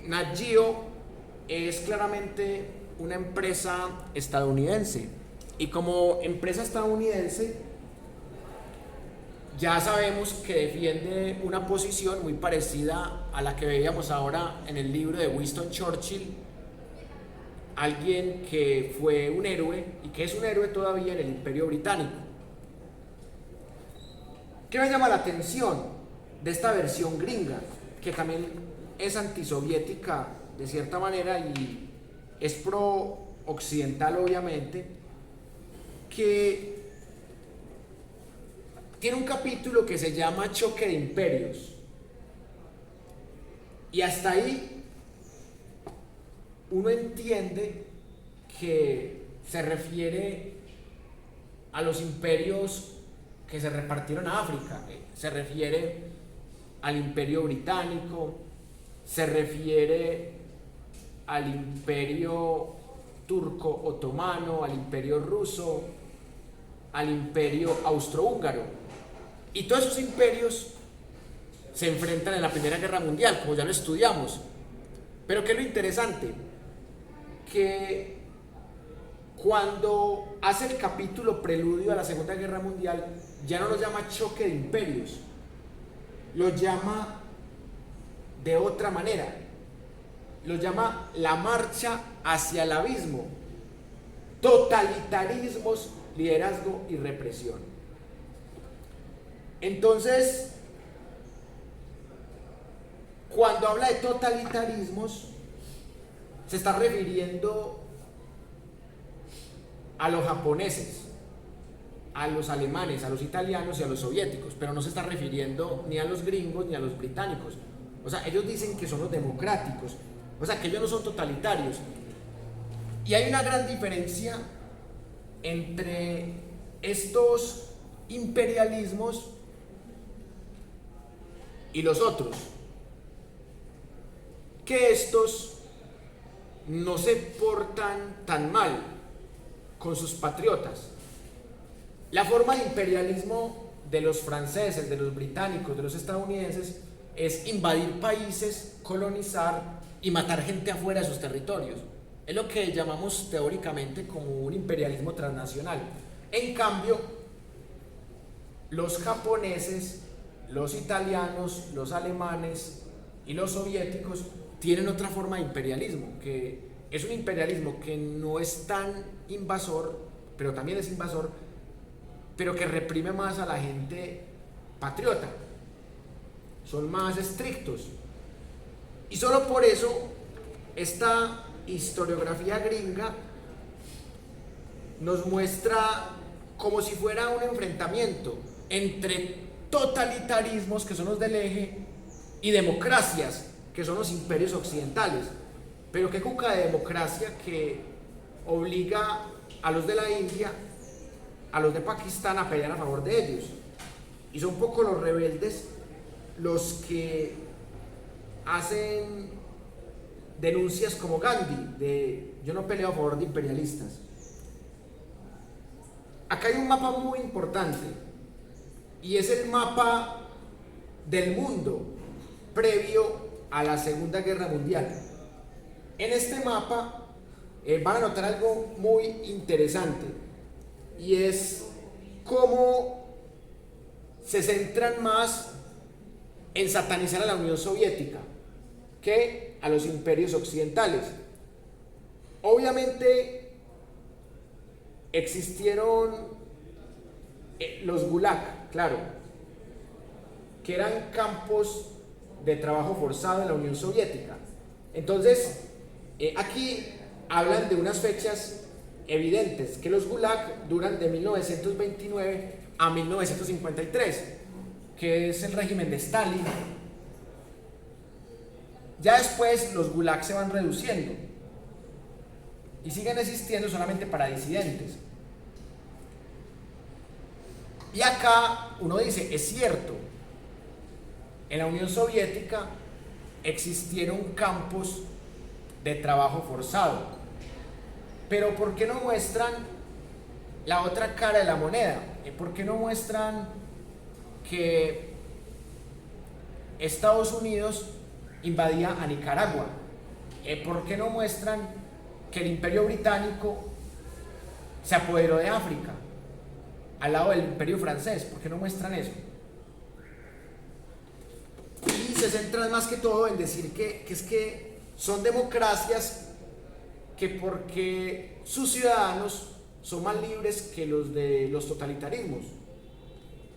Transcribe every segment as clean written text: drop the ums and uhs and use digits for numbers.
Nat Geo es claramente una empresa estadounidense y como empresa estadounidense ya sabemos que defiende una posición muy parecida a la que veíamos ahora en el libro de Winston Churchill, alguien que fue un héroe y que es un héroe todavía en el Imperio Británico. ¿Qué me llama la atención de esta versión gringa? Que también es antisoviética de cierta manera y es pro-occidental obviamente, que tiene un capítulo que se llama Choque de Imperios. Y hasta ahí uno entiende que se refiere a los imperios que se repartieron a África, se refiere al Imperio Británico, se refiere al Imperio Turco Otomano, al Imperio Ruso, al Imperio Austrohúngaro. Y todos esos imperios se enfrentan en la Primera Guerra Mundial, como ya lo estudiamos. Pero ¿qué es lo interesante? Que cuando hace el capítulo preludio a la Segunda Guerra Mundial, ya no lo llama choque de imperios, lo llama de otra manera, lo llama la marcha hacia el abismo, totalitarismos, liderazgo y represión. Entonces, cuando habla de totalitarismos, se está refiriendo a los japoneses, a los alemanes, a los italianos y a los soviéticos, pero no se está refiriendo ni a los gringos ni a los británicos. O sea, ellos dicen que son los democráticos, o sea, que ellos no son totalitarios. Y hay una gran diferencia entre estos imperialismos y los otros, que estos no se portan tan mal con sus patriotas. La forma de imperialismo de los franceses, de los británicos, de los estadounidenses es invadir países, colonizar y matar gente afuera de sus territorios. Es lo que llamamos teóricamente como un imperialismo transnacional. En cambio, los japoneses, los italianos, los alemanes y los soviéticos tienen otra forma de imperialismo, que es un imperialismo que no es tan invasor, pero también es invasor, pero que reprime más a la gente patriota. Son más estrictos. Y solo por eso esta historiografía gringa nos muestra como si fuera un enfrentamiento entre totalitarismos, que son los del eje, y democracias, que son los imperios occidentales. Pero qué cuca de democracia que obliga a los de la India, a los de Pakistán a pelear a favor de ellos. Y son poco los rebeldes los que hacen denuncias como Gandhi, de yo no peleo a favor de imperialistas. Acá hay un mapa muy importante y es el mapa del mundo previo a la Segunda Guerra Mundial. En este mapa van a notar algo muy interesante y es cómo se centran más en satanizar a la Unión Soviética que a los imperios occidentales. Obviamente existieron los Gulag, claro, que eran campos de trabajo forzado en la Unión Soviética. Entonces, aquí hablan de unas fechas evidentes, que los Gulag duran de 1929 a 1953, que es el régimen de Stalin. Ya después los Gulag se van reduciendo y siguen existiendo solamente para disidentes. Y acá uno dice, es cierto, en la Unión Soviética existieron campos de trabajo forzado, pero ¿por qué no muestran la otra cara de la moneda? ¿Por qué no muestran que Estados Unidos invadía a Nicaragua ¿por qué no muestran que el Imperio Británico se apoderó de África al lado del Imperio Francés? ¿Por qué no muestran eso? Y se centran más que todo en decir que es que son democracias que porque sus ciudadanos son más libres que los de los totalitarismos.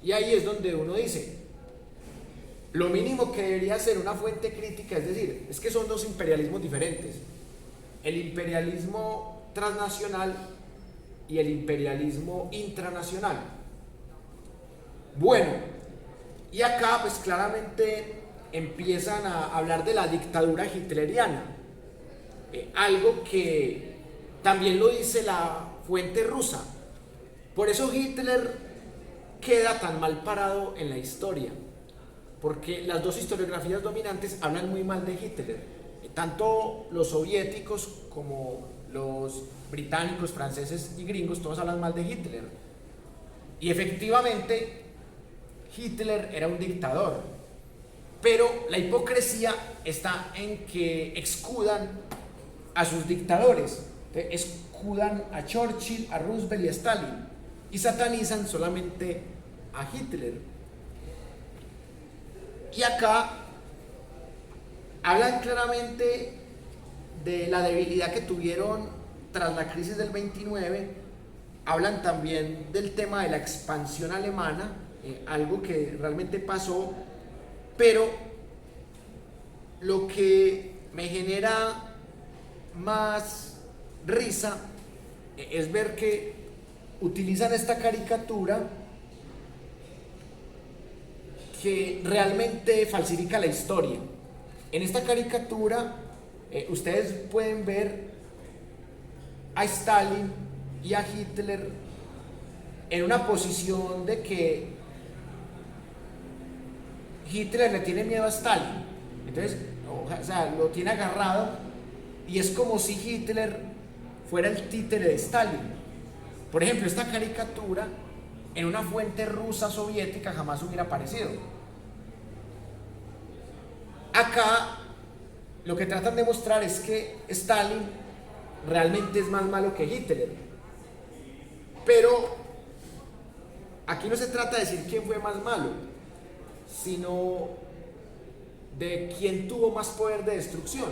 Y ahí es donde uno dice, lo mínimo que debería ser una fuente crítica es decir, es que son dos imperialismos diferentes. El imperialismo transnacional y el imperialismo intranacional. Bueno, y acá pues claramente empiezan a hablar de la dictadura hitleriana, algo que también lo dice la fuente rusa. Por eso Hitler queda tan mal parado en la historia, porque las dos historiografías dominantes hablan muy mal de Hitler, tanto los soviéticos como los británicos, franceses y gringos, todos hablan mal de Hitler. Y efectivamente Hitler era un dictador, pero la hipocresía está en que excudan a sus dictadores, excudan a Churchill, a Roosevelt y a Stalin, y satanizan solamente a Hitler. Y acá hablan claramente de la debilidad que tuvieron tras la crisis del 29, hablan también del tema de la expansión alemana, algo que realmente pasó, pero lo que me genera más risa es ver que utilizan esta caricatura que realmente falsifica la historia. En esta caricatura ustedes pueden ver a Stalin y a Hitler en una posición de que Hitler le tiene miedo a Stalin, entonces, o sea, lo tiene agarrado y es como si Hitler fuera el títere de Stalin. Por ejemplo, esta caricatura en una fuente rusa soviética jamás hubiera aparecido. Acá lo que tratan de mostrar es que Stalin realmente es más malo que Hitler, pero aquí no se trata de decir quién fue más malo, sino de quién tuvo más poder de destrucción,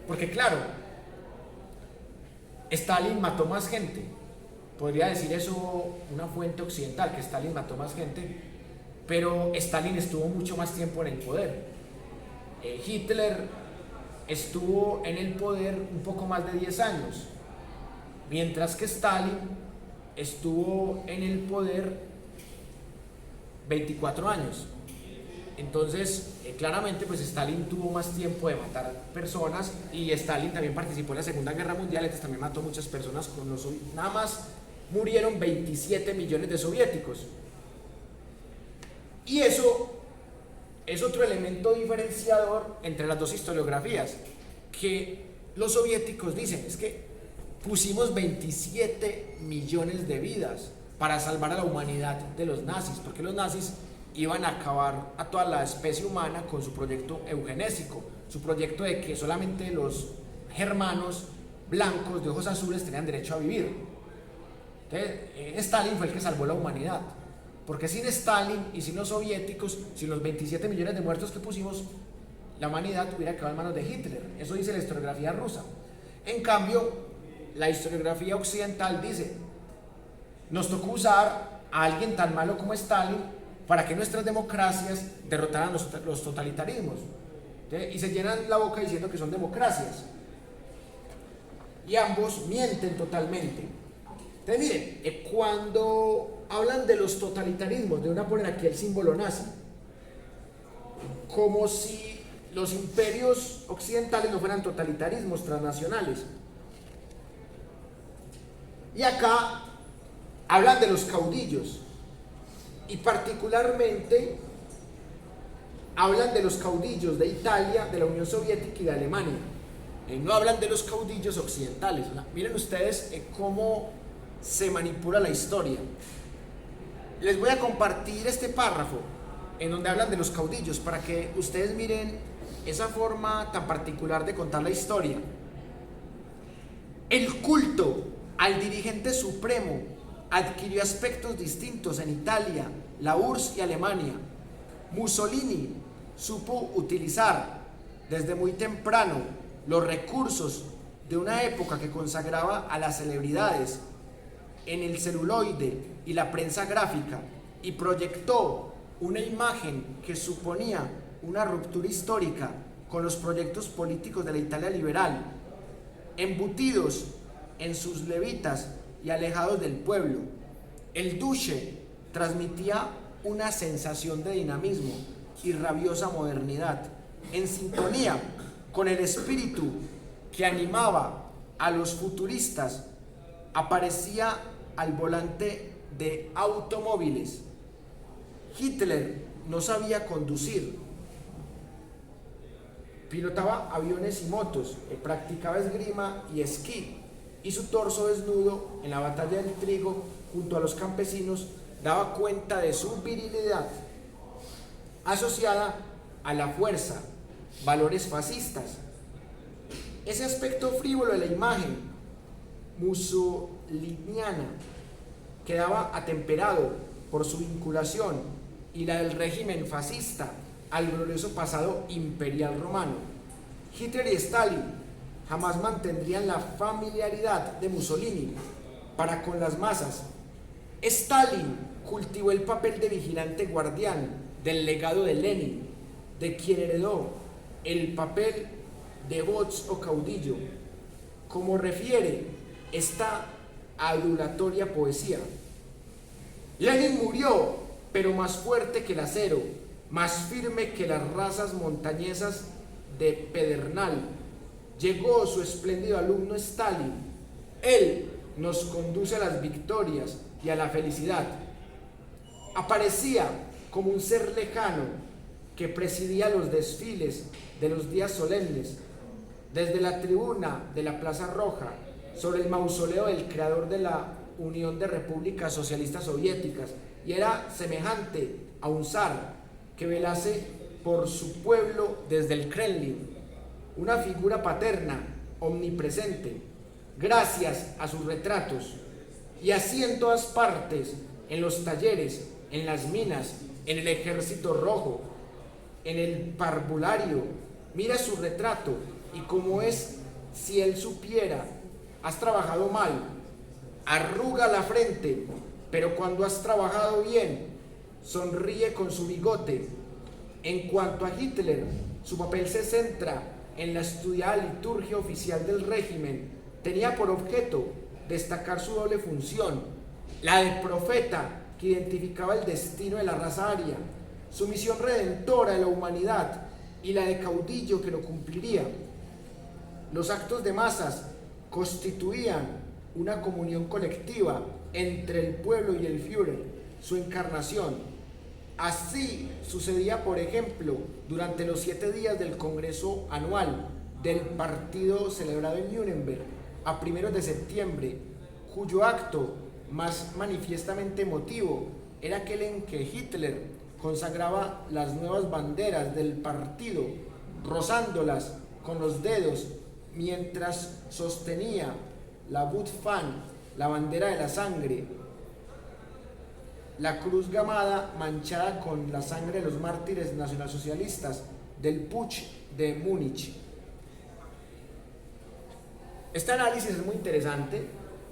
porque claro, Stalin mató más gente, podría decir eso una fuente occidental, que Stalin mató más gente, pero Stalin estuvo mucho más tiempo en el poder. Hitler estuvo en el poder un poco más de 10 años, mientras que Stalin estuvo en el poder 24 años. Entonces, claramente, pues Stalin tuvo más tiempo de matar personas, y Stalin también participó en la Segunda Guerra Mundial, entonces también mató muchas personas. Nada más murieron 27 millones de soviéticos. Y eso es otro elemento diferenciador entre las dos historiografías, que los soviéticos dicen, es que pusimos 27 millones de vidas para salvar a la humanidad de los nazis, porque los nazis iban a acabar a toda la especie humana con su proyecto eugenésico, su proyecto de que solamente los germanos blancos de ojos azules tenían derecho a vivir. Entonces, Stalin fue el que salvó la humanidad, porque sin Stalin y sin los soviéticos, sin los 27 millones de muertos que pusimos, la humanidad hubiera acabado en manos de Hitler. Eso dice la historiografía rusa. En cambio, la historiografía occidental dice, nos tocó usar a alguien tan malo como Stalin para que nuestras democracias derrotaran los totalitarismos. ¿Sí? Y se llenan la boca diciendo que son democracias. Y ambos mienten totalmente. Entonces miren, cuando hablan de los totalitarismos, de una poner aquí el símbolo nazi, como si los imperios occidentales no fueran totalitarismos transnacionales. Y acá hablan de los caudillos, y particularmente hablan de los caudillos de Italia, de la Unión Soviética y de Alemania. No hablan de los caudillos occidentales. Miren ustedes cómo se manipula la historia. Les voy a compartir este párrafo en donde hablan de los caudillos para que ustedes miren esa forma tan particular de contar la historia. El culto al dirigente supremo adquirió aspectos distintos en Italia, la URSS y Alemania. Mussolini supo utilizar desde muy temprano los recursos de una época que consagraba a las celebridades en el celuloide y la prensa gráfica y proyectó una imagen que suponía una ruptura histórica con los proyectos políticos de la Italia liberal, embutidos en sus levitas y alejados del pueblo. El duce transmitía una sensación de dinamismo y rabiosa modernidad, en sintonía con el espíritu que animaba a los futuristas. Aparecía al volante de automóviles. Hitler no sabía conducir, pilotaba aviones y motos, practicaba esgrima y esquí, y su torso desnudo en la batalla del trigo junto a los campesinos daba cuenta de su virilidad, asociada a la fuerza, valores fascistas. Ese aspecto frívolo de la imagen mussoliniana quedaba atemperado por su vinculación y la del régimen fascista al glorioso pasado imperial romano. Hitler y Stalin jamás mantendrían la familiaridad de Mussolini para con las masas. Stalin cultivó el papel de vigilante guardián del legado de Lenin, de quien heredó el papel de voz o caudillo, como refiere esta adulatoria poesía. Lenin murió, pero más fuerte que el acero, más firme que las razas montañesas de Pedernal. Llegó su espléndido alumno Stalin. Él nos conduce a las victorias y a la felicidad. Aparecía como un ser lejano que presidía los desfiles de los días solemnes, desde la tribuna de la Plaza Roja, sobre el mausoleo del creador de la Unión de Repúblicas Socialistas Soviéticas, y era semejante a un zar que velase por su pueblo desde el Kremlin, una figura paterna, omnipresente, gracias a sus retratos, y así en todas partes, en los talleres, en las minas, en el Ejército Rojo, en el parvulario. Mira su retrato y como es si él supiera: has trabajado mal, arruga la frente, pero cuando has trabajado bien, sonríe con su bigote. En cuanto a Hitler, su papel se centra en la estudiada liturgia oficial del régimen. Tenía por objeto destacar su doble función: la de profeta, que identificaba el destino de la raza aria, su misión redentora de la humanidad, y la de caudillo, que lo cumpliría. Los actos de masas constituían una comunión colectiva entre el pueblo y el Führer, su encarnación. Así sucedía, por ejemplo, durante los 7 días del Congreso Anual del partido celebrado en Nuremberg a primeros de septiembre, cuyo acto más manifiestamente emotivo era aquel en que Hitler consagraba las nuevas banderas del partido, rozándolas con los dedos mientras sostenía la Bundesfahne, la bandera de la sangre, la cruz gamada manchada con la sangre de los mártires nacionalsocialistas del Putsch de Múnich. Este análisis es muy interesante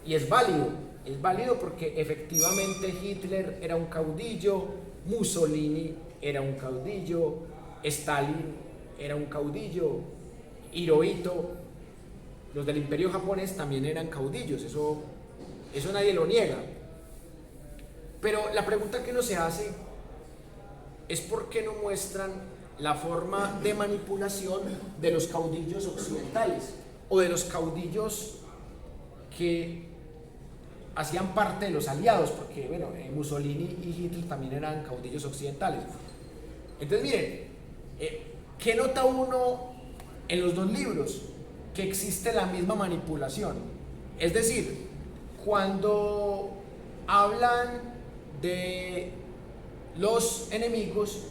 y es válido porque efectivamente Hitler era un caudillo, Mussolini era un caudillo, Stalin era un caudillo, Hirohito, los del Imperio japonés también eran caudillos, eso nadie lo niega. Pero la pregunta que uno se hace es por qué no muestran la forma de manipulación de los caudillos occidentales o de los caudillos que hacían parte de los aliados, porque bueno, Mussolini y Hitler también eran caudillos occidentales. Entonces miren, ¿qué nota uno en los dos libros? Que existe la misma manipulación. Es decir, cuando hablan de los enemigos,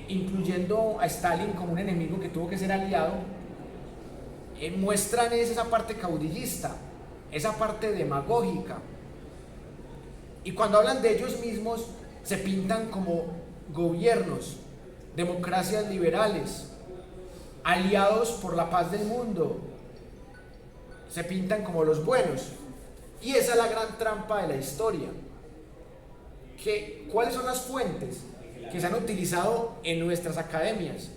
incluyendo a Stalin como un enemigo que tuvo que ser aliado, muestran es esa parte caudillista, esa parte demagógica. Y cuando hablan de ellos mismos, se pintan como gobiernos, democracias liberales, aliados por la paz del mundo. Se pintan como los buenos. Y esa es la gran trampa de la historia. ¿Cuáles son las fuentes que se han utilizado en nuestras academias,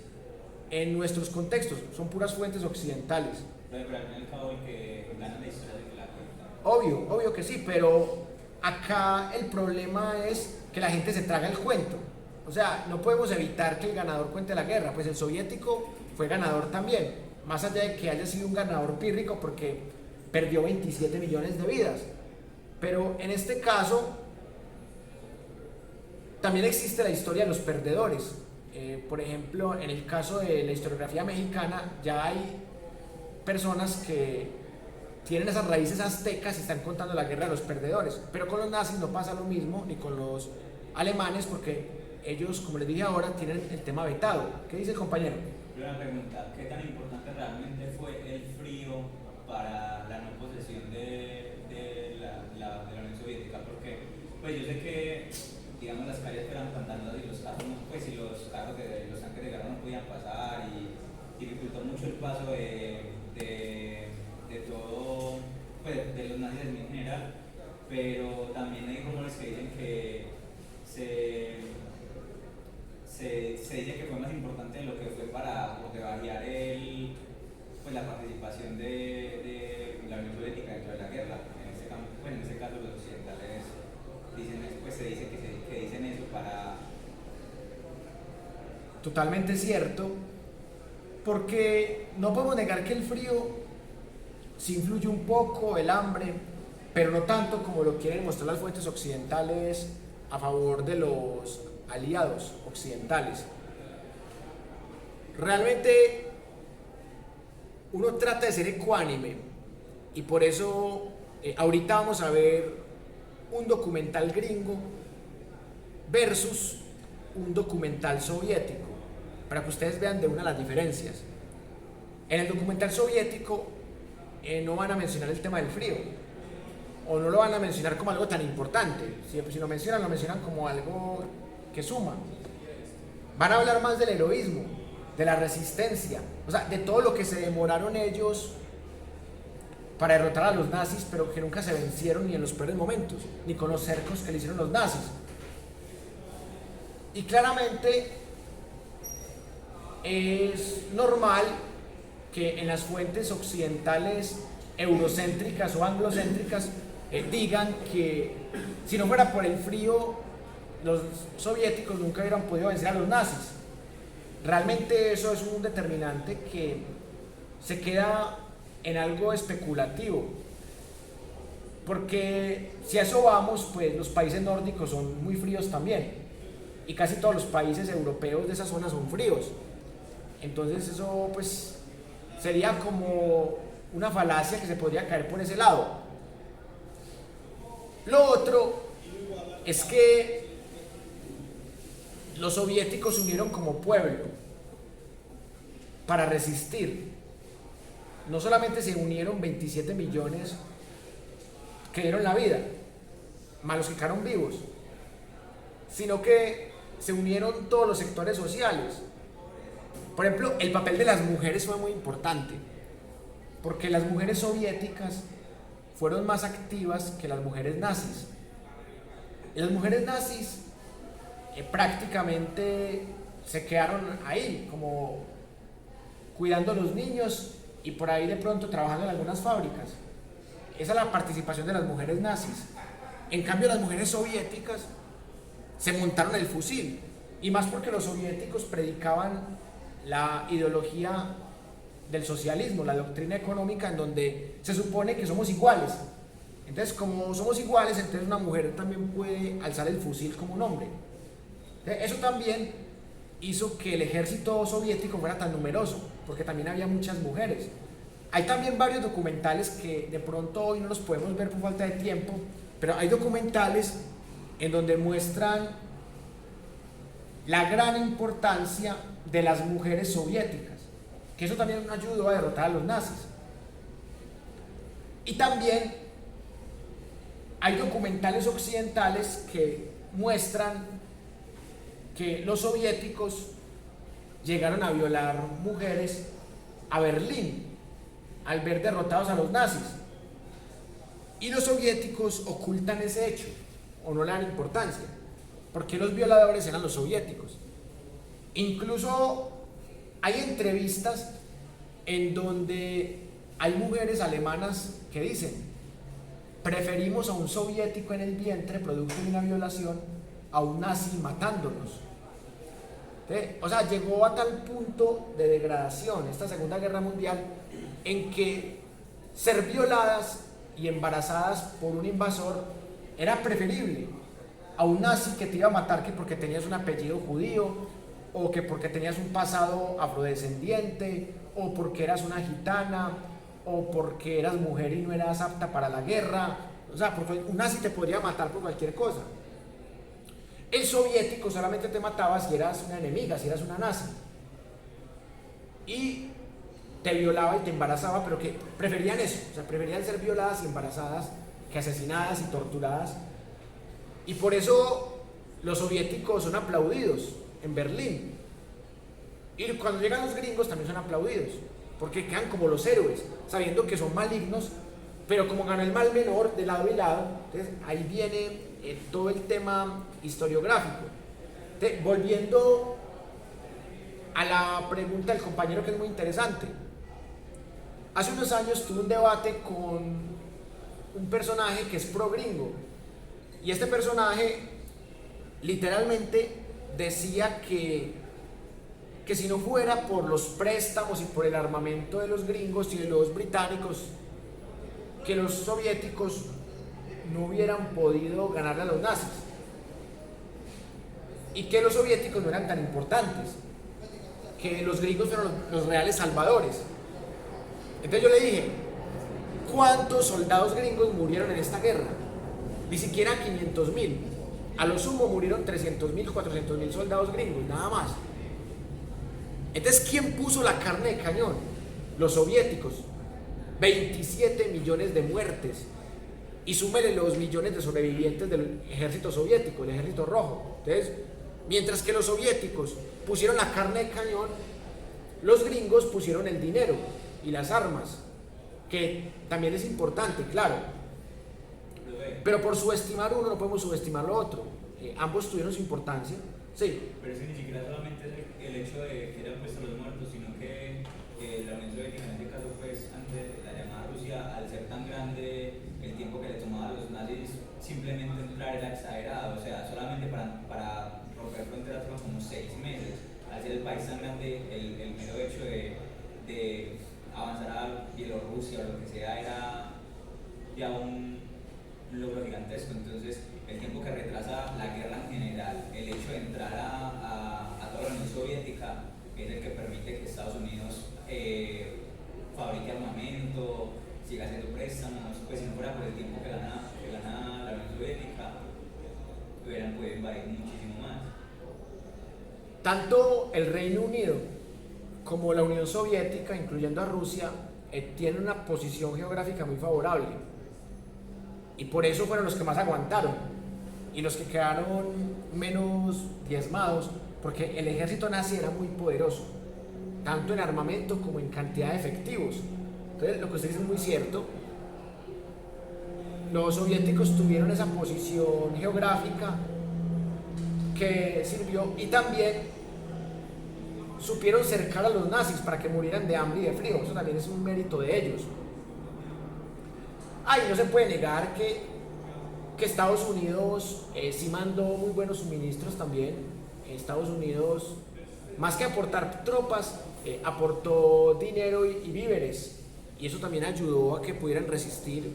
en nuestros contextos? Son puras fuentes occidentales. Pero al fin y al cabo el que gana la historia es el que la cuenta. Obvio que sí, pero acá el problema es que la gente se traga el cuento. O sea, no podemos evitar que el ganador cuente la guerra. Pues el soviético fue ganador también, más allá de que haya sido un ganador pírrico porque perdió 27 millones de vidas. Pero en este caso también existe la historia de los perdedores. Por ejemplo, en el caso de la historiografía mexicana ya hay personas que tienen esas raíces aztecas y están contando la guerra de los perdedores. Pero con los nazis no pasa lo mismo, ni con los alemanes, porque ellos, como les dije ahora, tienen el tema vetado. ¿Qué dice el compañero? Una pregunta, ¿qué tan importante realmente fue el frío para la no posesión de la Unión Soviética? Porque pues yo sé que, digamos, las calles eran pantanosas y los carros, pues, y los carros de los tanques de guerra no podían pasar y dificultó mucho el paso de todo, pues, de los nazis en general, pero también hay rumores que dicen que se dice que fue más importante de lo que fue para bajar pues, la participación de la Unión Soviética dentro de la guerra. En este caso los occidentales dicen, pues, se dice que dicen eso para... Totalmente cierto, porque no podemos negar que el frío sí influye un poco, el hambre, pero no tanto como lo quieren mostrar las fuentes occidentales a favor de los aliados occidentales. Realmente uno trata de ser ecuánime y por eso ahorita vamos a ver un documental gringo versus un documental soviético, para que ustedes vean de una las diferencias. En el documental soviético no van a mencionar el tema del frío, o no lo van a mencionar como algo tan importante. Si lo mencionan como algo que suma. Van a hablar más del heroísmo, de la resistencia, o sea, de todo lo que se demoraron ellos para derrotar a los nazis, pero que nunca se vencieron ni en los peores momentos, ni con los cercos que le hicieron los nazis. Y claramente es normal que en las fuentes occidentales eurocéntricas o anglocéntricas digan que si no fuera por el frío los soviéticos nunca hubieran podido vencer a los nazis. Realmente eso es un determinante que se queda en algo especulativo, porque si a eso vamos, pues los países nórdicos son muy fríos también, y casi todos los países europeos de esa zona son fríos. Entonces eso pues sería como una falacia que se podría caer por ese lado. Lo otro es que los soviéticos se unieron como pueblo para resistir. No solamente se unieron 27 millones que dieron la vida, más los que quedaron vivos, sino que se unieron todos los sectores sociales. Por ejemplo, el papel de las mujeres fue muy importante, porque las mujeres soviéticas fueron más activas que las mujeres nazis. Y las mujeres nazis prácticamente se quedaron ahí, como cuidando a los niños y por ahí de pronto trabajando en algunas fábricas. Esa es la participación de las mujeres nazis. En cambio, las mujeres soviéticas se montaron el fusil, y más porque los soviéticos predicaban la ideología del socialismo, la doctrina económica, en donde se supone que somos iguales. Entonces, como somos iguales, entonces una mujer también puede alzar el fusil como un hombre. Entonces, eso también hizo que el ejército soviético fuera tan numeroso, porque también había muchas mujeres. Hay también varios documentales que de pronto hoy no los podemos ver por falta de tiempo, pero hay documentales en donde muestran la gran importancia de las mujeres soviéticas, que eso también ayudó a derrotar a los nazis. Y también hay documentales occidentales que muestran que los soviéticos llegaron a violar mujeres a Berlín al ver derrotados a los nazis. Y los soviéticos ocultan ese hecho o no le dan importancia, porque los violadores eran los soviéticos. Incluso hay entrevistas en donde hay mujeres alemanas que dicen: preferimos a un soviético en el vientre producto de una violación a un nazi matándonos. O sea, llegó a tal punto de degradación esta Segunda Guerra Mundial en que ser violadas y embarazadas por un invasor era preferible a un nazi que te iba a matar que porque tenías un apellido judío, o que porque tenías un pasado afrodescendiente, o porque eras una gitana, o porque eras mujer y no eras apta para la guerra. O sea, porque un nazi te podría matar por cualquier cosa. El soviético solamente te mataba si eras una enemiga, si eras una nazi. Y te violaba y te embarazaba, pero que preferían eso. O sea, preferían ser violadas y embarazadas que asesinadas y torturadas. Y por eso los soviéticos son aplaudidos en Berlín. Y cuando llegan los gringos también son aplaudidos, porque quedan como los héroes, sabiendo que son malignos, pero como ganó el mal menor de lado y lado. Entonces ahí viene todo el tema historiográfico. Entonces, volviendo a la pregunta del compañero, que es muy interesante. Hace unos años tuve un debate con un personaje que es pro gringo, y este personaje literalmente decía que si no fuera por los préstamos y por el armamento de los gringos y de los británicos, que los soviéticos no hubieran podido ganarle a los nazis, y que los soviéticos no eran tan importantes, que los gringos fueron los reales salvadores. Entonces yo le dije: ¿cuántos soldados gringos murieron en esta guerra? Ni siquiera 500.000. A lo sumo murieron 300.000, 400.000 soldados gringos, nada más. Entonces, ¿quién puso la carne de cañón? Los soviéticos. 27 millones de muertes. Y súmele los millones de sobrevivientes del ejército soviético, el ejército rojo. Entonces, mientras que los soviéticos pusieron la carne de cañón, los gringos pusieron el dinero y las armas, que también es importante, claro. Pero por subestimar uno no podemos subestimar lo otro. Ambos tuvieron su importancia. Sí. Pero es que ni siquiera solamente es el hecho de que hayan puesto los muertos, sino que la Unión Soviética, en este caso, pues, antes la llamada Rusia, al ser tan grande, el tiempo que le tomaba a los nazis simplemente entrar era exagerado. O sea, solamente para romper fronteras fueron como 6 meses. Al ser el país tan grande, el mero hecho de avanzar a Bielorrusia o lo que sea era ya un logro gigantesco. Entonces, el tiempo que retrasa la guerra en general, el hecho de entrar a toda la Unión Soviética, es el que permite que Estados Unidos fabrique armamento, siga haciendo préstamos. Pues si no fuera por el tiempo que gana la Unión Soviética, hubieran podido invadir muchísimo más. Tanto el Reino Unido como la Unión Soviética, incluyendo a Rusia, tienen una posición geográfica muy favorable, y por eso fueron los que más aguantaron y los que quedaron menos diezmados, porque el ejército nazi era muy poderoso, tanto en armamento como en cantidad de efectivos. Entonces, lo que usted dice es muy cierto. Los soviéticos tuvieron esa posición geográfica que sirvió, y también supieron cercar a los nazis para que murieran de hambre y de frío. Eso también es un mérito de ellos. Y no se puede negar que Estados Unidos sí mandó muy buenos suministros también. Estados Unidos, más que aportar tropas, aportó dinero y víveres, y eso también ayudó a que pudieran resistir.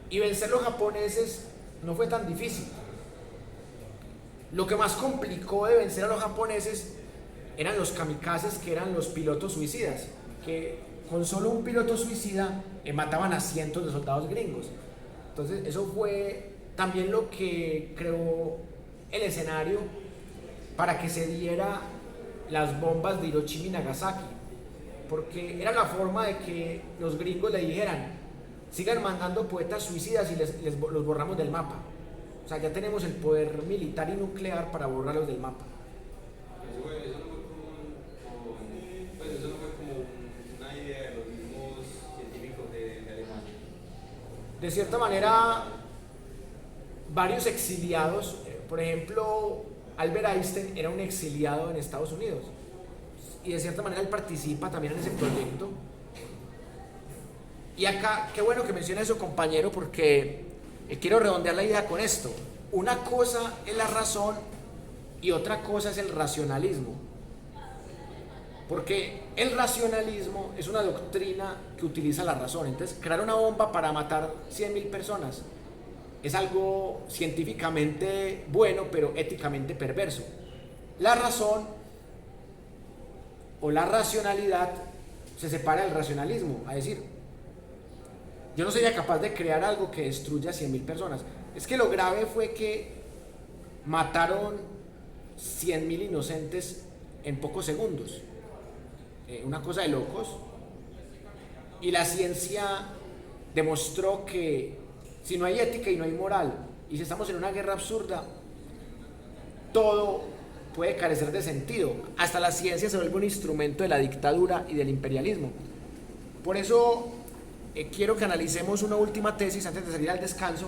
Y vencer a los japoneses no fue tan difícil. Lo que más complicó de vencer a los japoneses eran los kamikazes, que eran los pilotos suicidas, que con solo un piloto suicida mataban a cientos de soldados gringos. Entonces eso fue también lo que creó el escenario para que se diera las bombas de Hiroshima y Nagasaki, porque era la forma de que los gringos le dijeran, sigan mandando poetas suicidas y los borramos del mapa. O sea, ya tenemos el poder militar y nuclear para borrarlos del mapa. Eso no fue como, pues eso no fue como una idea de los mismos científicos de Alemania. De cierta manera, varios exiliados, por ejemplo, Albert Einstein era un exiliado en Estados Unidos y de cierta manera él participa también en ese proyecto. Y acá, qué bueno que menciona eso, compañero, porque quiero redondear la idea con esto. Una cosa es la razón y otra cosa es el racionalismo. Porque el racionalismo es una doctrina que utiliza la razón. Entonces, crear una bomba para matar 100.000 personas es algo científicamente bueno, pero éticamente perverso. La razón o la racionalidad se separa del racionalismo, es decir, yo no sería capaz de crear algo que destruya a 100.000 personas. Es que lo grave fue que mataron 100.000 inocentes en pocos segundos. Una cosa de locos. Y la ciencia demostró que si no hay ética y no hay moral, y si estamos en una guerra absurda, todo puede carecer de sentido. Hasta la ciencia se vuelve un instrumento de la dictadura y del imperialismo. Por eso quiero que analicemos una última tesis antes de salir al descanso,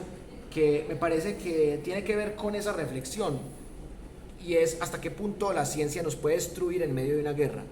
que me parece que tiene que ver con esa reflexión, y es hasta qué punto la ciencia nos puede destruir en medio de una guerra.